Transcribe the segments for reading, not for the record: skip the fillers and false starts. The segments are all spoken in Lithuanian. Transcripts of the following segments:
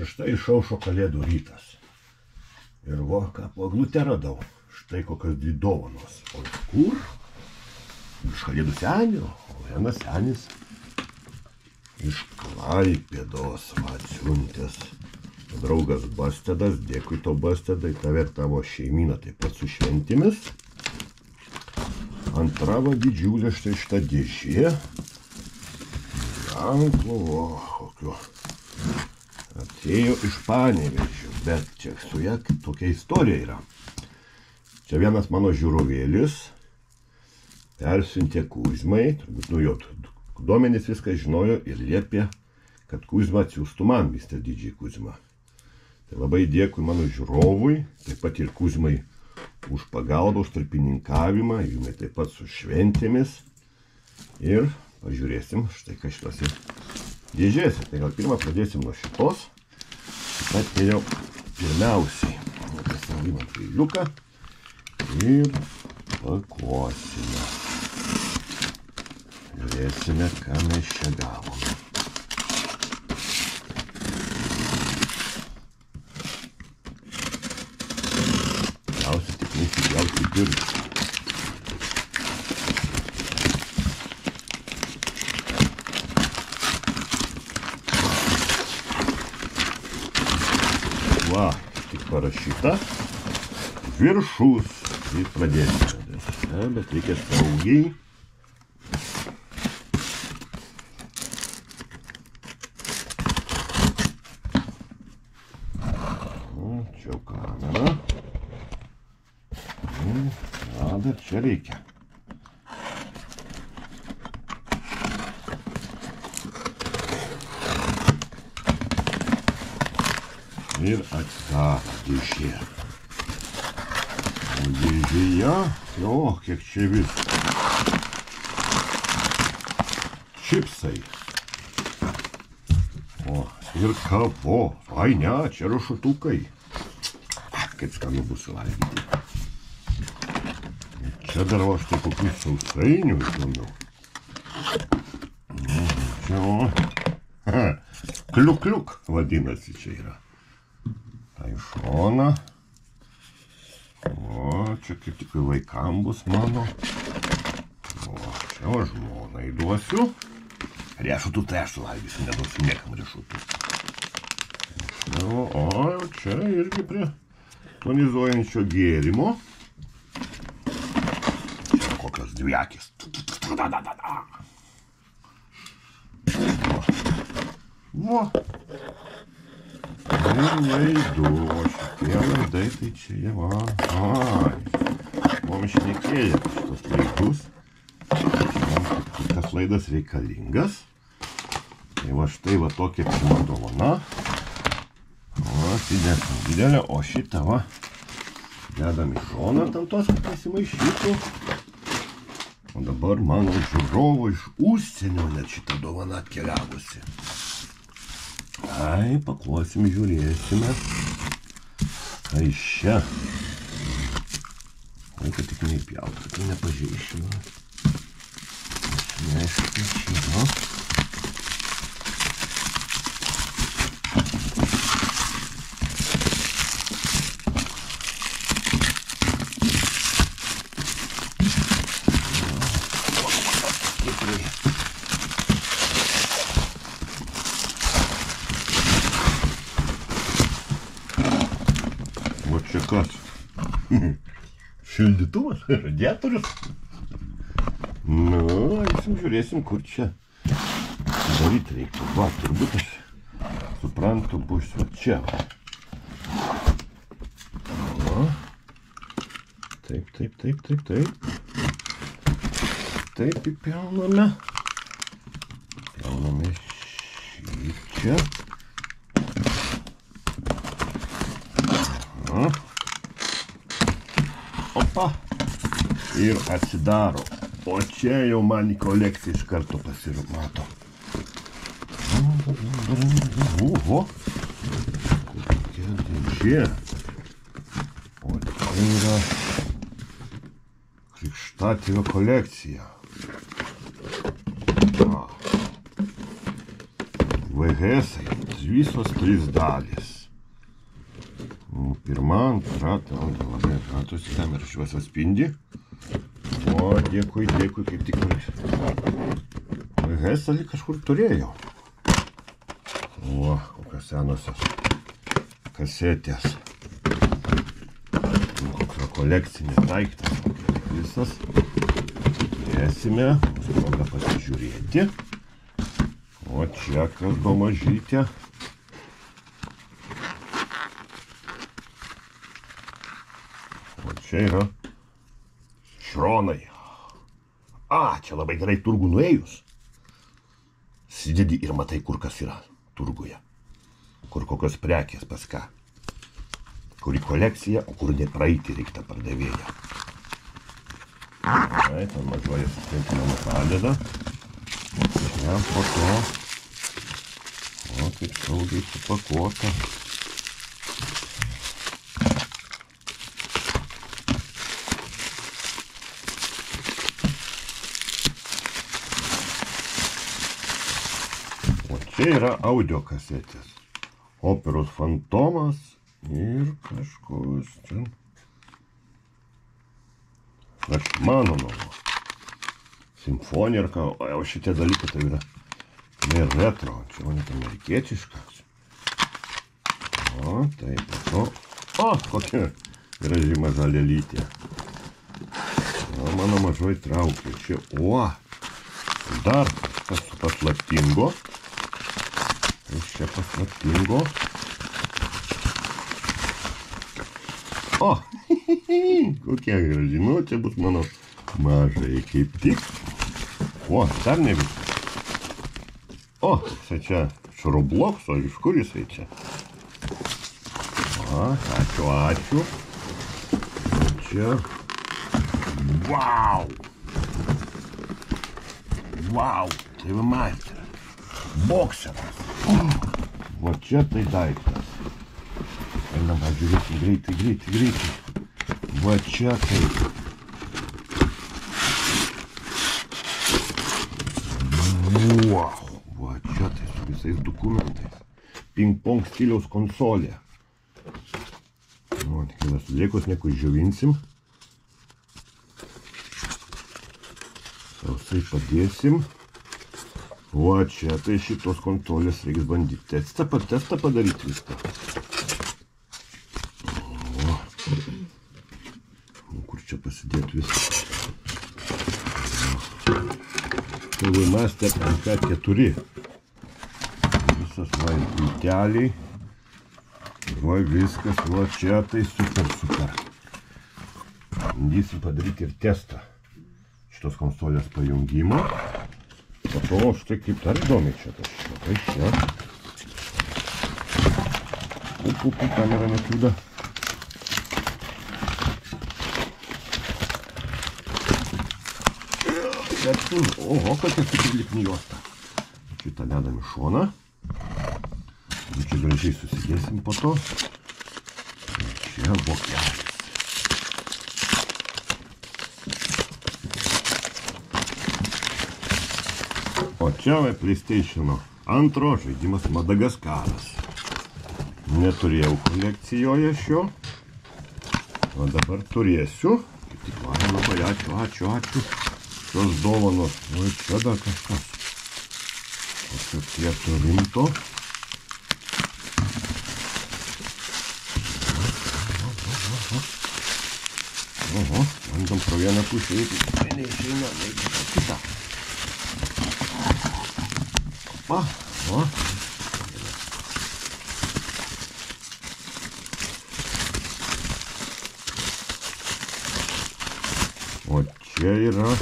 Ir štai išaušo kalėdų rytas. Ir ką po eglute radau. Štai kokios dvi dovanos. O iš kur? Iš kalėdų senio. O vienas senis iš Klaipėdos atsiuntęs. Draugas Bastedas, dėkui to Bastedai, tave ir tavo šeimyną taip pat su šventimis. Antra va didžiulė štai šita dėžė. Ženklų, kokio. Atėjo iš Panevėžio, bet čia su ja tokia istorija yra. Čia vienas mano žiūrovėlis persiuntė Kuzmai, turbūt jo duomenys viską žinojo ir liepė, kad Kuzma atsiųstų man, Mr. DJ Kuzma. Tai labai dėkui mano žiūrovui, taip pat ir Kuzmai už pagalbą, už tarpininkavimą, jumai taip pat su šventėmis. Ir pažiūrėsim štai ką šitose dėžėse. Tai gal pirmą pradėsim nuo šitos. Atėjau pirmiausiai. Pasimam peiliuką ir pakuosime. Žiūrėsime, ką mes čia gavome. Tikriausiai tik nesipjauti pirštą. Va, tik parašyta viršus. Ir pradėsime. Bet reikia saugiai. Čia kamera. Bet čia reikia. Ir atsidaro dėžė. O dėžėje, kiek čia visko. Čipsai. O, ir kavo. Ai ne, čia riešutukai. Kaip skanu bus valgyti. Čia dar va štai kokių sausainių įdomiau. Čia o. Kliuk-kliuk vadinasi čia yra. Tai šona. O, čia kaip tik vaikam bus mano. O, čia o žmonai duosiu. Riešutų tai aš suvalgysiu, neduosiu niekam riešutų. O, čia irgi prie tonizuojančio gėrimo. Čia kokios dvi akys. Va. Ir laidų, o šitie laidai tai čia jie va. Mums šnekėjo šitos laidus. Tas laidas reikalingas. Tai va štai va tokia pirma dovana. O didelė, o šitą va dedam į šoną tam tos, kad pasimaišytų. O dabar mano žiūrovo iš užsienio net šitą dovaną atkeliavusi. Ai, paklosim, žiūrėsime. Ką iš čia? Oi, kad tik neįpjautų, kad nepažeišinu. Neaišku, čia. O čia kas? Šildytuvas, radiatorius. Nu, eisim, žiūrėsim, kur čia daryti reikia. Va, turbūt aš suprantu, bus čia. O, taip. Taip įpjauname. Pjauname šį čia. Opa. Ir atsidaro. O čia jau man į kolekciją iš karto pasimato. Oho. Kokia dėžė. O tai yra Krikštatėvio kolekcija. VHS-ai. visos 3 dalys. Pirma, antra, labai matosi, kamera šviesa spindi. O, dėkui, kaip tik Heselį kažkur turėjau. O, kokios senosios kasetės. Kokia kolekcinė daiktas. Visas. Dėsime, proga pasižiūrėti. O čia kas mažytė. O čia yra šronai. Čia labai gerai turgų nuėjus. Sidedi ir matai, kur kas yra turguje. Kur kokios prekės pas ką. Kuri kolekcija, o kur nepraeiti reikia pardavėją. Ten mažoji sutinkinama padeda. Čia po to. O, kaip saugiai supakuota. Čia yra audio kasetės. Operos Fantomas ir kažkoks čia. Rašmanovo. Simfonija, o šitie dalykai tai yra ne retro. Čia man net amerikietiškas. O, taip, o. O, kokia graži maža lėlytė. O, mano mažoji traukė. Čia, o, dar kažkas paslaptingo. Čia paslaptingo. O, kokia graži. Nu, čia bus mano mažai kaip tik. O, dar ne viskas. O, čia Robloxo, iš kur jisai čia? O, ačiū. Čia. Vau! Tai va matė. Bokseras. Va čia tai daiktas. Einam, žiūrėsim greitai. Va čia tai. Va čia tai su visais dokumentais. Ping-pong stiliaus konsolė. Nu, kiekvienas sudėkos nieko išdžiovinsim. Sausai padėsim. O čia tai šitos kontrolės reikia bandyti testą padaryti viską. O kur čia pasidėti viską? TV Master MK4. Visas va pulteliai. Va viskas, va čia tai super. Bandysim padaryti ir testą šitos konsolės pajungimo. Po to štai kaip dar įdomiai čia tas čia. Kamera nejuda. Oho, kokia stipriai juosta. Šitą dedam į šoną. Čia gražiai susidėsim po to. Čia vokelis. O čia PlayStation 2 žaidimas Madagaskaras. Neturėjau kolekcijoje šio. O dabar turėsiu. Kaip tik man labai ačiū. Šios dovanos. O čia dar kažkas. O čia tiek rimto. Oho, bandom pro vieną pusę eiti. Neišeina, eiti pro kitą. O. O čia yra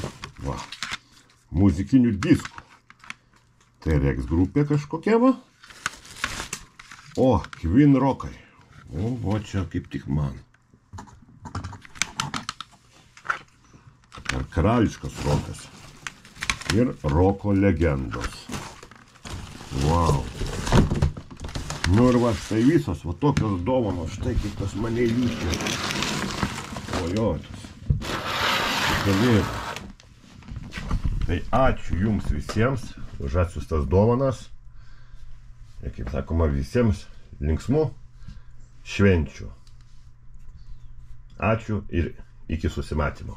muzikinių diskų. T-Rex grupė kažkokia va. O, Queen rokai. O čia kaip tik man. Karališkas rokas. Ir roko legendos. Wow. Nu ir va štai visos, va tokios dovanos, štai kaip tas mane įliūščia. Ojotis. Tai ačiū jums visiems už atsiųstas dovanas. Ir kaip sakoma, visiems linksmų švenčių. Ačiū ir iki susimatymo.